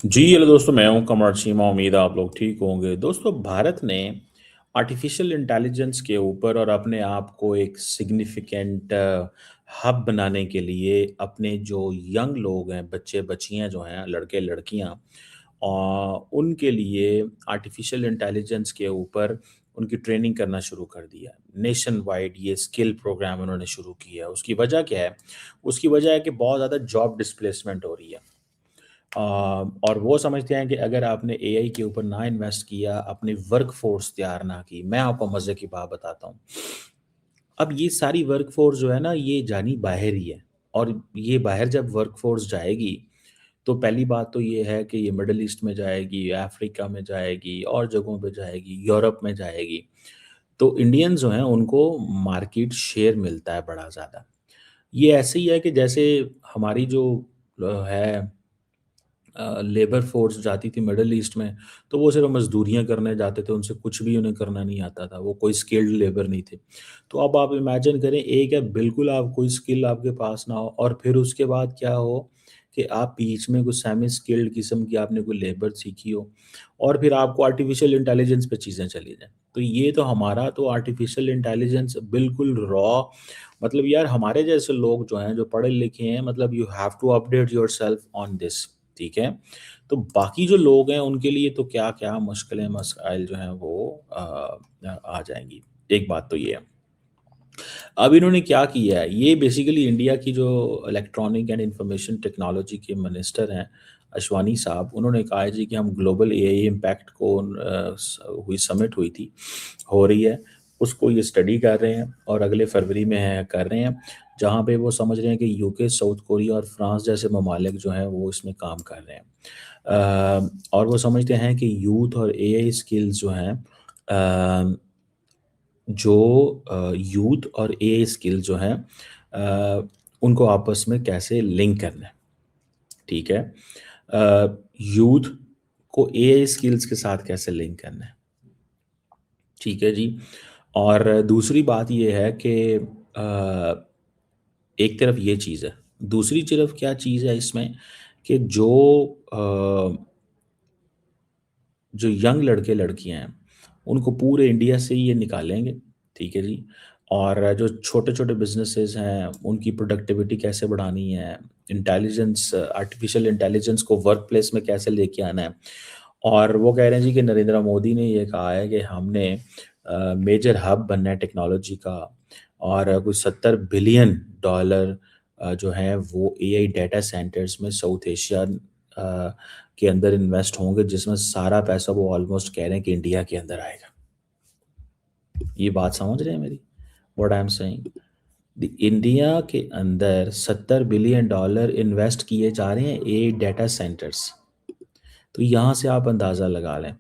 जी, hello दोस्तों, मैं हूँ कमर चीमा। उम्मीद है आप लोग ठीक होंगे। दोस्तों, भारत ने आर्टिफिशियल इंटेलिजेंस के ऊपर और अपने आप को एक सिग्निफिकेंट हब बनाने के लिए अपने जो यंग लोग हैं, बच्चे-बच्चियाँ जो हैं, लड़के-लड़कियाँ उनके लिए आर्टिफिशियल इंटेलिजेंस के ऊपर उनकी ट्रेनिंग करना शुरू कर दिया। नेशन वाइड ये स्किल प्रोग्राम उन्होंने शुरू किया है। उसकी वजह क्या है? उसकी वजह है कि बहुत ज़्यादा जॉब डिस्प्लेसमेंट हो रही है। और वो समझते हैं कि अगर आपने एआई के ऊपर ना इन्वेस्ट किया, अपनी वर्कफ़ोर्स तैयार ना की। मैं आपको मज़े की बात बताता हूँ। अब ये सारी वर्कफ़ोर्स जो है ना, ये जानी बाहर ही है और ये बाहर जब वर्कफ़ोर्स जाएगी, तो पहली बात तो ये है कि ये मिडल ईस्ट में जाएगी, अफ्रीका में जाएगी और जगहों पे जाएगी, यूरोप में जाएगी। तो इंडियंस जो हैं, उनको मार्केट शेयर मिलता है बड़ा ज़्यादा। ये ऐसे ही है कि जैसे हमारी जो है लेबर फ़ोर्स जाती थी मिडल ईस्ट में, तो वो सिर्फ़ मज़दूरियाँ करने जाते थे, उनसे कुछ भी उन्हें करना नहीं आता था, वो कोई स्किल्ड लेबर नहीं थे। तो अब आप इमेजिन करें, एक है बिल्कुल आप कोई स्किल आपके पास ना हो और फिर उसके बाद क्या हो कि आप बीच में कुछ सेमी स्किल्ड किस्म की आपने कोई लेबर सीखी हो और फिर आपको आर्टिफ़िशियल इंटेलिजेंस पे चीज़ें चली जाएँ। तो ये तो हमारा तो आर्टिफ़िशियल इंटेलिजेंस बिल्कुल रॉ मतलब यार हमारे जैसे लोग जो हैं, जो पढ़े लिखे हैं मतलब you have to update yourself on this. ठीक है? तो बाकी जो लोग हैं उनके लिए तो क्या-क्या मुश्किलें मसाइल जो हैं वो आ जाएँगी। एक बात तो ये है। अब इन्होंने क्या किया है, ये बेसिकली इंडिया की जो इलेक्ट्रॉनिक एंड इंफॉर्मेशन टेक्नोलॉजी के मिनिस्टर हैं, अशवानी साहब, उन्होंने कहा है जी कि हम ग्लोबल एआई इम्पैक्ट को हुई समिट हुई थी, हो रही है, उसको ये स्टडी कर रहे हैं और अगले फरवरी में है कर रहे हैं, जहाँ पे वो समझ रहे हैं कि यूके, साउथ कोरिया और फ्रांस जैसे ममालिक जो हैं वो इसमें काम कर रहे हैं। और वो समझते हैं कि यूथ और एआई स्किल्स जो हैं अ, जो यूथ और एआई स्किल जो हैं उनको आपस में कैसे लिंक करना है, ठीक है? यूथ को एआई स्किल्स के साथ कैसे लिंक करना है, ठीक है जी? और दूसरी बात ये है कि एक तरफ ये चीज़ है, दूसरी तरफ क्या चीज़ है इसमें कि जो यंग लड़के-लड़कियाँ हैं, उनको पूरे इंडिया से ही ये निकालेंगे, ठीक है जी? और जो छोटे-छोटे बिज़नेसेस हैं, उनकी प्रोडक्टिविटी कैसे बढ़ानी है, आर्टिफ़िशियल इंटेलिजेंस को वर्क प्लेस में कैसे लेके आना है। और वो कह रहे हैं जी कि नरेंद्र मोदी ने ये कहा है कि हमने मेजर हब बनना है टेक्नोलॉजी का और कुछ $70 बिलियन जो हैं वो एआई डाटा सेंटर्स में साउथ एशिया के अंदर इन्वेस्ट होंगे जिसमें सारा पैसा वो ऑलमोस्ट कह रहे हैं कि इंडिया के अंदर आएगा। ये बात समझ रहे हैं मेरी? What I am saying? The India के अंदर $70 बिलियन इन्वेस्ट किए जा रहे हैं एआई डाटा सेंटर्स। तो यहाँ से आप अंदाज़ा लगा लें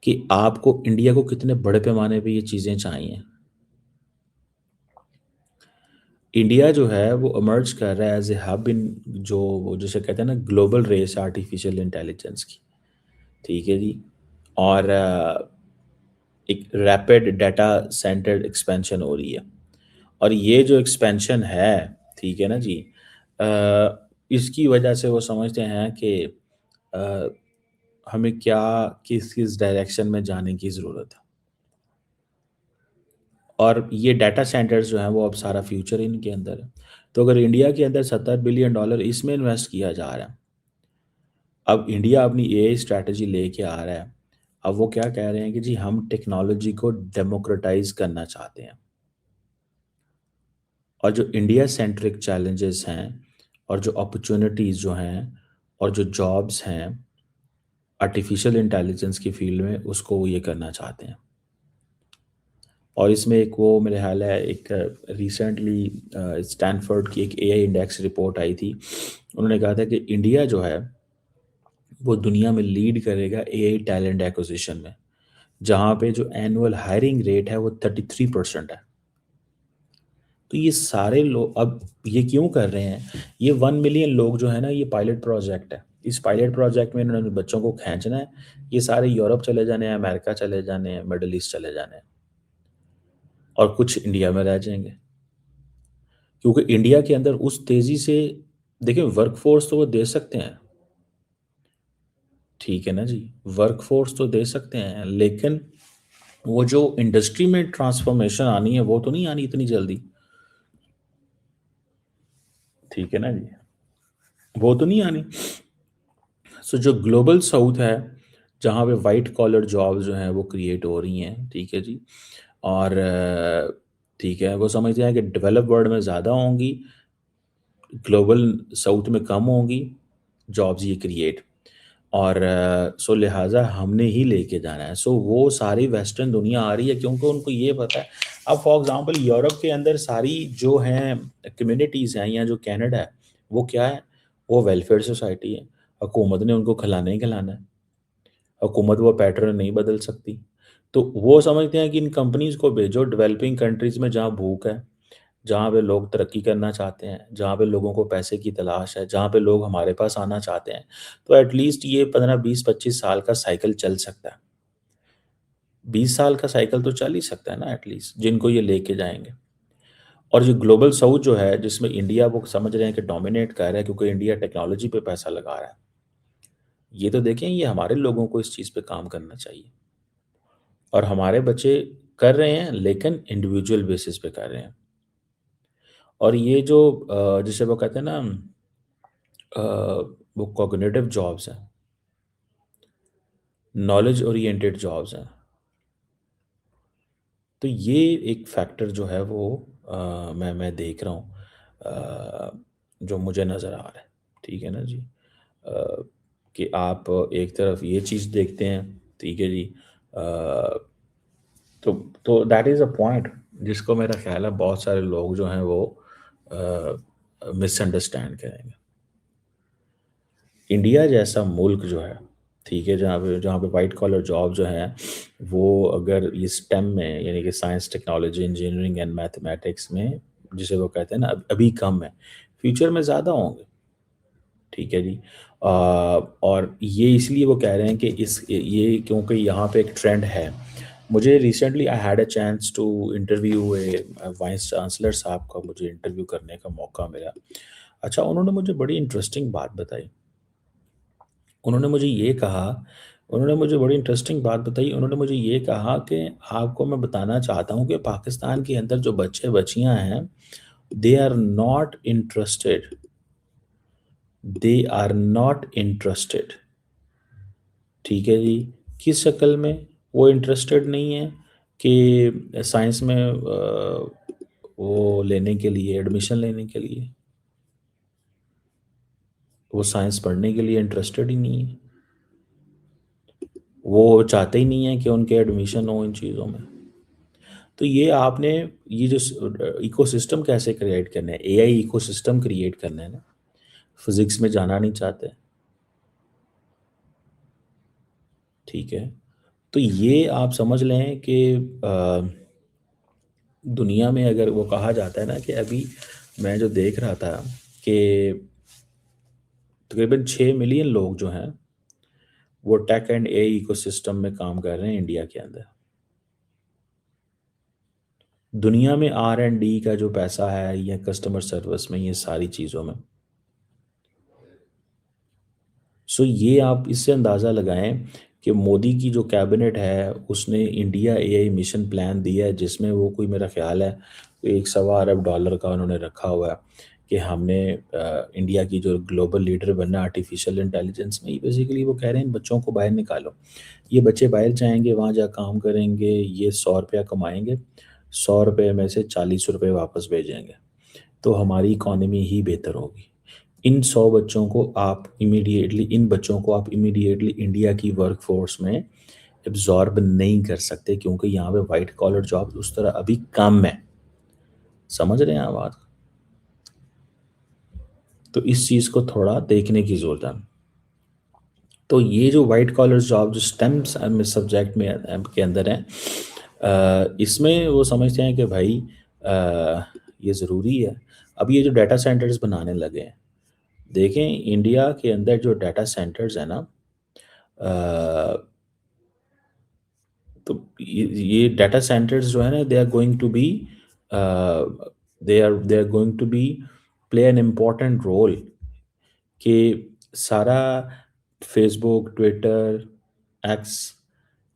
कि आपको इंडिया को कितने बड़े पैमाने पे ये चीज़ें चाहिए। इंडिया जो है वो इमर्ज कर रहा है एज़ ए हब इन जो वो जिसे कहते हैं ना ग्लोबल रेस आर्टिफिशियल इंटेलिजेंस की, ठीक है जी? और एक रैपिड डाटा सेंटर एक्सपेंशन हो रही है और ये जो एक्सपेंशन है, ठीक है ना जी? इसकी वजह से वो समझते हैं कि अ, हमें क्या किस-किस डायरेक्शन में जाने की ज़रूरत है। और ये डाटा सेंटर्स जो हैं वो अब सारा फ्यूचर इनके अंदर है। तो अगर इंडिया के अंदर $70 बिलियन इसमें इन्वेस्ट किया जा रहा है, अब इंडिया अपनी एआई स्ट्रैटेजी लेके आ रहा है। अब वो क्या कह रहे हैं कि जी हम टेक्नोलॉजी को डेमोक्रेटाइज़ करना चाहते हैं और जो इंडिया सेंट्रिक चैलेंजेस हैं और जो अपॉर्च्युनिटीज़ जो हैं और जो जॉब्स हैं आर्टिफ़िशियल इंटेलिजेंस की फ़ील्ड में उसको वो ये करना चाहते हैं। और इसमें एक वो मेरे ख़्याल है एक रिसेंटली स्टैनफोर्ड की एक एआई इंडेक्स रिपोर्ट आई थी। उन्होंने कहा था कि इंडिया जो है, वो दुनिया में लीड करेगा एआई टैलेंट एक्विज़िशन में, जहाँ पे जो एनुअल हायरिंग रेट है वो 33% है। तो ये सारे लोग अब ये क्यों कर रहे हैं? ये 1 मिलियन लोग जो है ना, ये पायलट प्रोजेक्ट है। इस पायलट प्रोजेक्ट में इन्होंने बच्चों को खींचना है। ये सारे यूरोप चले जाने हैं, अमेरिका चले जाने हैं, मिडल ईस्ट चले जाने हैं और कुछ इंडिया में रह जाएँगे। क्योंकि इंडिया के अंदर उस तेज़ी से देखिए वर्कफ़ोर्स तो वो दे सकते हैं, ठीक है ना जी? वर्कफ़ोर्स तो दे सकते हैं, लेकिन वो जो इंडस्ट्री में ट्रांसफ़ॉर्मेशन आनी है, वो तो नहीं आनी इतनी जल्दी। ठीक है ना जी? वो तो नहीं आनी। सो जो ग्लोबल साउथ है, जहाँ पे व्हाइट कॉलर जॉब्स जो हैं वो क्रिएट हो रही हैं, ठीक है जी? और ठीक है, वो समझते हैं कि डेवलप्ड वर्ल्ड में ज़्यादा होंगी, ग्लोबल साउथ में कम होंगी जॉब्स ये क्रिएट। और सो लिहाज़ा हमने ही लेके जाना है। सो वो सारी वेस्टर्न दुनिया आ रही है क्योंकि उनको ये पता है। अब फॉर एग्ज़ाम्पल यूरोप के अंदर सारी जो हैं कम्युनिटीज़ हैं या जो कनाडा है, वो क्या है? वो वेलफेयर सोसाइटी है। हुकूमत ने उनको खिलाना ही खिलाना है। हुकूमत वो पैटर्न नहीं बदल सकती। तो वो समझते हैं कि इन कंपनीज़ को भेजो डेवलपिंग कंट्रीज़ में जहाँ भूख है, जहाँ पे लोग तरक्की करना चाहते हैं, जहाँ पे लोगों को पैसे की तलाश है, जहाँ पे लोग हमारे पास आना चाहते हैं, तो एटलीस्ट ये 15, 20, 25 साल का साइकिल चल सकता है। 20 साल का साइकिल तो चल ही सकता है ना एटलीस्ट, जिनको ये लेके जाएँगे। और जो ग्लोबल साउथ जो है, जिसमें इंडिया वो समझ रहे हैं कि डोमिनेट कर रहा है क्योंकि इंडिया टेक्नोलॉजी पे पैसा लगा रहा है। ये तो देखें, ये हमारे लोगों को इस चीज़ पे काम करना चाहिए। और हमारे बच्चे कर रहे हैं, लेकिन इंडिविजुअल बेसिस पे कर रहे हैं। और ये जो जिसे वो कहते हैं ना अ, वो कॉग्निटिव जॉब्स हैं, नॉलेज ओरिएंटेड जॉब्स हैं। तो ये एक फैक्टर जो है वो मैं देख रहा हूँ, जो मुझे नज़र आ रहा है। ठीक है ना जी? कि आप एक तरफ ये चीज़ देखते हैं, ठीक है जी? अ, तो दैट इज़ अ पॉइंट जिसको मेरा ख़्याल है बहुत सारे लोग जो हैं वो मिसअंडरस्टैंड करेंगे। इंडिया जैसा मुल्क जो है, ठीक है, जहाँ पे वाइट कॉलर जॉब जो है, वो अगर ये स्टेम में यानी कि science, technology, engineering and mathematics में जिसे वो कहते हैं ना अभी कम है, फ्यूचर में ज़्यादा होंगे। ठीक है जी। और ये इसलिए वो कह रहे हैं कि इस ये क्योंकि यहाँ पे एक ट्रेंड है। मुझे recently I had a chance to interview a vice chancellor साहब का मुझे इंटरव्यू करने का मौका मिला। अच्छा, उन्होंने मुझे बड़ी इंटरेस्टिंग बात बताई। उन्होंने मुझे ये कहा उन्होंने मुझे बड़ी इंटरेस्टिंग बात बताई। उन्होंने मुझे ये कहा कि आपको मैं बताना चाहता हूँ कि पाकिस्तान के अंदर जो बच्चे-बच्चियाँ हैं, they are not interested they are not interested. ठीक है जी। किस शक्ल में? वो इंटरेस्टेड नहीं है कि साइंस में वो लेने के लिए, एडमिशन लेने के लिए। वो साइंस पढ़ने के लिए इंटरेस्टेड ही नहीं है। वो चाहते ही नहीं है कि उनके एडमिशन हो इन चीज़ों में। तो ये आपने ये जो इकोसिस्टम कैसे क्रिएट करना है, एआई इकोसिस्टम क्रिएट करना है ना, फिजिक्स में जाना नहीं चाहते। ठीक है। तो ये आप समझ लें कि दुनिया में अगर वो कहा जाता है ना कि अभी मैं जो देख रहा था कि तकरीबन 6 मिलियन लोग जो हैं वो टेक एंड एआई इकोसिस्टम में काम कर रहे हैं इंडिया के अंदर। दुनिया में आर एंड डी का जो पैसा है या कस्टमर सर्विस में, ये सारी चीज़ों में। सो ये आप इससे अंदाज़ा लगाएं कि मोदी की जो कैबिनेट है उसने इंडिया एआई मिशन प्लान दिया है, जिसमें वो कोई मेरा ख्याल है 1 सवा अरब डॉलर का उन्होंने रखा हुआ है कि हमने इंडिया की जो ग्लोबल लीडर बनना आर्टिफिशियल इंटेलिजेंस में। बेसिकली वो कह रहे हैं इन बच्चों को बाहर निकालो। ये बच्चे बाहर जाएंगे, वहाँ जा काम करेंगे, ये 100 रुपया कमाएंगे, 100 रुपये में से 40 रुपये वापस भेजेंगे, तो हमारी इकॉनमी ही बेहतर होगी। इन बच्चों को आप इमीडिएटली इंडिया की वर्कफोर्स में एब्जॉर्ब नहीं कर सकते क्योंकि यहाँ पे वाइट कॉलर जॉब उस तरह अभी कम है। समझ रहे हैं आप बात? तो इस चीज़ को थोड़ा देखने की ज़रूरत है। तो ये जो वाइट कॉलर जॉब जो स्टेम सब्जेक्ट में के अंदर है, इसमें वो समझते हैं कि भाई ये ज़रूरी है। अब ये जो डाटा सेंटर्स बनाने लगे हैं, देखें इंडिया के अंदर जो डाटा सेंटर्स है ना, अ, तो ये डाटा सेंटर्स जो है ना, they are going to be they are going to be play an important role कि सारा फेसबुक, ट्विटर, एक्स,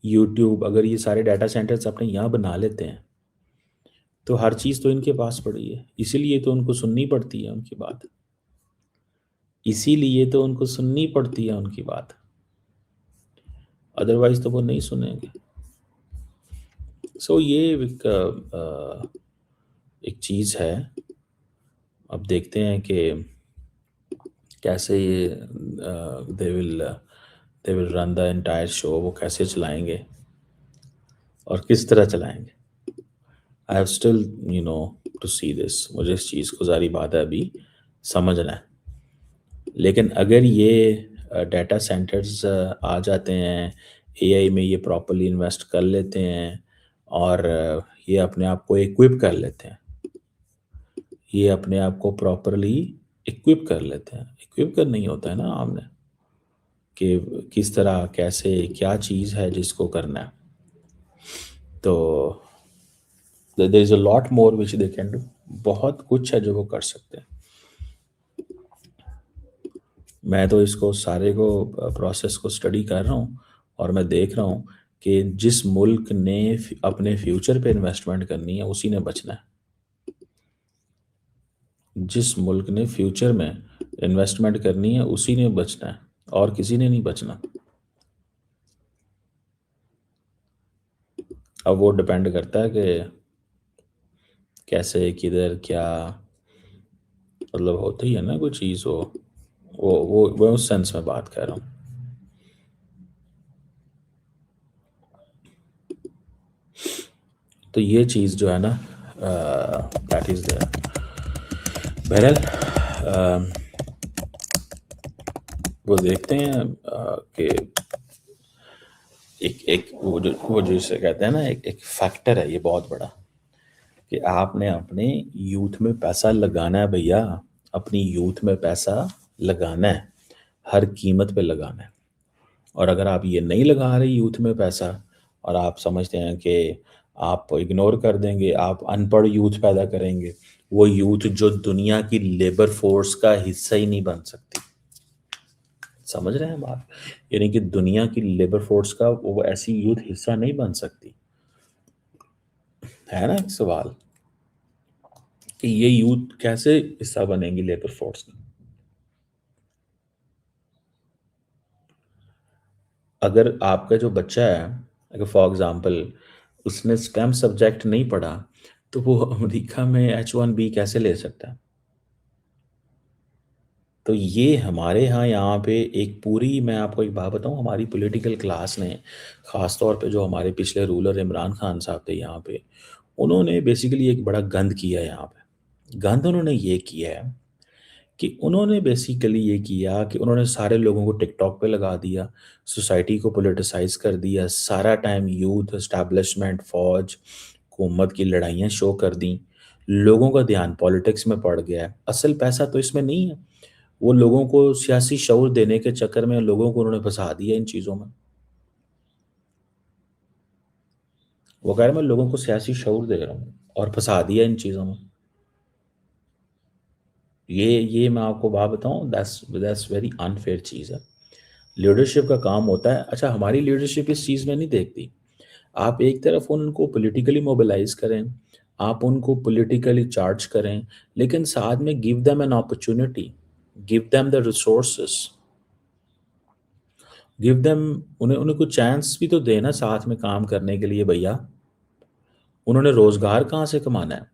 यूट्यूब, अगर ये सारे डाटा सेंटर्स अपने यहाँ बना लेते हैं तो हर चीज़ तो इनके पास पड़ी है, इसीलिए तो उनको सुननी पड़ती है उनकी बात। इसीलिए तो उनको सुननी पड़ती है उनकी बात, अदरवाइज तो वो नहीं सुनेंगे। सो ये एक चीज़ है। अब देखते हैं कि कैसे ये they will run the entire show, वो कैसे चलाएंगे और किस तरह चलाएंगे। I have still to see this, मुझे इस चीज़ को ज़ारी बात है अभी समझना है। लेकिन अगर ये डाटा सेंटर्स आ जाते हैं, एआई में ये प्रॉपर्ली इन्वेस्ट कर लेते हैं और ये अपने आप को इक्विप कर लेते हैं, ये अपने आप को प्रॉपर्ली इक्विप कर लेते हैं। इक्विप करना ही होता है ना आपने, कि किस तरह कैसे क्या चीज़ है जिसको करना है। तो there is a lot more which they can do, बहुत कुछ है जो वो कर सकते हैं। मैं तो इसको सारे को प्रोसेस को स्टडी कर रहा हूँ और मैं देख रहा हूँ कि जिस मुल्क ने अपने फ्यूचर पे इन्वेस्टमेंट करनी है उसी ने बचना है। जिस मुल्क ने फ्यूचर में इन्वेस्टमेंट करनी है उसी ने बचना है, और किसी ने नहीं बचना। अब वो डिपेंड करता है कि कैसे किधर क्या, मतलब होती ही है ना कोई चीज़ हो, वो उस सेंस में बात कर रहा हूँ। तो ये चीज़ जो है ना, दैट इज़ द बहरहाल वो देखते हैं कि एक एक वो जो इसे कहते हैं ना, एक एक फैक्टर है ये बहुत बड़ा, कि आपने अपने यूथ में पैसा लगाना है भैया, अपनी यूथ में पैसा लगाना है, हर कीमत पे लगाना है। और अगर आप ये नहीं लगा रहे यूथ में पैसा, और आप समझते हैं कि आप इग्नोर कर देंगे, आप अनपढ़ यूथ पैदा करेंगे, वो यूथ जो दुनिया की लेबर फोर्स का हिस्सा ही नहीं बन सकती। समझ रहे हैं बात? यानी कि दुनिया की लेबर फोर्स का वो ऐसी यूथ हिस्सा नहीं बन सकती। है ना एक सवाल, कि ये यूथ कैसे हिस्सा बनेंगी लेबर फोर्स में? अगर आपका जो बच्चा है, अगर फॉर एग्जांपल उसने स्टेम सब्जेक्ट नहीं पढ़ा, तो वो अमेरिका में H1B कैसे ले सकता है? तो ये हमारे यहाँ पे एक पूरी, मैं आपको एक बात बताऊँ, हमारी पॉलिटिकल क्लास ने, ख़ास तौर पे जो हमारे पिछले रूलर इमरान खान साहब थे यहाँ पे, उन्होंने बेसिकली एक बड़ा गंद किया है यहाँ पे। गंद उन्होंने ये किया है कि उन्होंने बेसिकली ये किया कि उन्होंने सारे लोगों को टिकटॉक पे लगा दिया, सोसाइटी को पोलिटिसाइज़ कर दिया, सारा टाइम यूथ, एस्टैब्लिशमेंट, फ़ौज, हुकूमत की लड़ाइयाँ शो कर दी। लोगों का ध्यान पॉलिटिक्स में पड़ गया है। असल पैसा तो इसमें नहीं है। वो लोगों को सियासी शऊर देने के चक्कर में लोगों को उन्होंने फँसा दिया इन चीज़ों में। वो कह रहे हैं मैं लोगों को सियासी शऊर दे रहा हूँ और फँसा दिया इन चीज़ों में। ये मैं आपको बात बताऊँ, दैट्स दैट्स वेरी अनफेयर चीज़ है। लीडरशिप का काम होता है, अच्छा हमारी लीडरशिप इस चीज़ में नहीं देखती। आप एक तरफ उनको पॉलिटिकली मोबिलाइज़ करें, आप उनको पॉलिटिकली चार्ज करें, लेकिन साथ में give them an opportunity, give them the resources, give them, उन्हें उन्हें कुछ चांस भी तो देना साथ में काम करने के लिए भैया। उन्होंने रोज़गार कहाँ से कमाना है?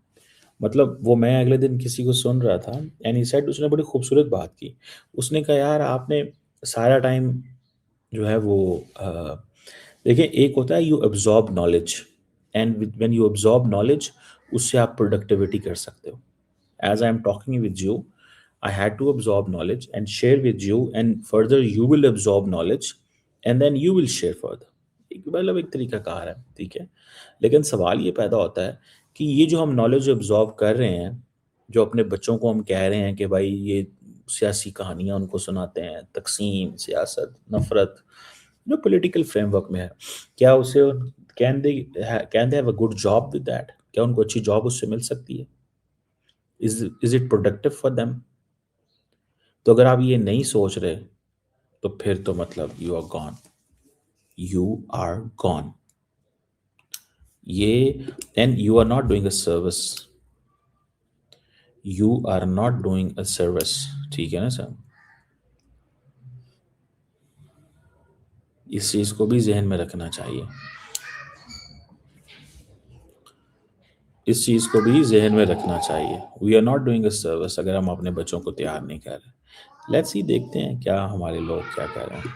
मतलब वो, मैं अगले दिन किसी को सुन रहा था एंड ही सेड, उसने बड़ी खूबसूरत बात की। उसने कहा यार आपने सारा टाइम जो है वो देखिए, एक होता है you absorb knowledge, and when you absorb knowledge, उससे आप प्रोडक्टिविटी कर सकते हो। As I am talking with you, I had to absorb knowledge and share with you, and further you will absorb knowledge and then you will share further. एक मतलब एक तरीका car है, ठीक है। लेकिन सवाल ये पैदा होता है कि ये जो हम नॉलेज एब्जॉर्ब कर रहे हैं, जो अपने बच्चों को हम कह रहे हैं कि भाई ये सियासी कहानियाँ उनको सुनाते हैं, तकसीम, सियासत, नफ़रत, जो पॉलिटिकल फ्रेमवर्क में है, क्या उसे can they have a good job with that? क्या उनको अच्छी जॉब उससे मिल सकती है? Is is it productive for them? तो अगर आप ये नहीं सोच रहे, तो फिर तो मतलब you are gone, you are gone. ये and you are not doing a service, you are not doing a service. ठीक है ना सर? इस चीज को भी जहन में रखना चाहिए, इस चीज को भी जहन में रखना चाहिए। We are not doing a service अगर हम अपने बच्चों को तैयार नहीं कर रहे। लेट्स सी, देखते हैं क्या हमारे लोग क्या कर रहे हैं।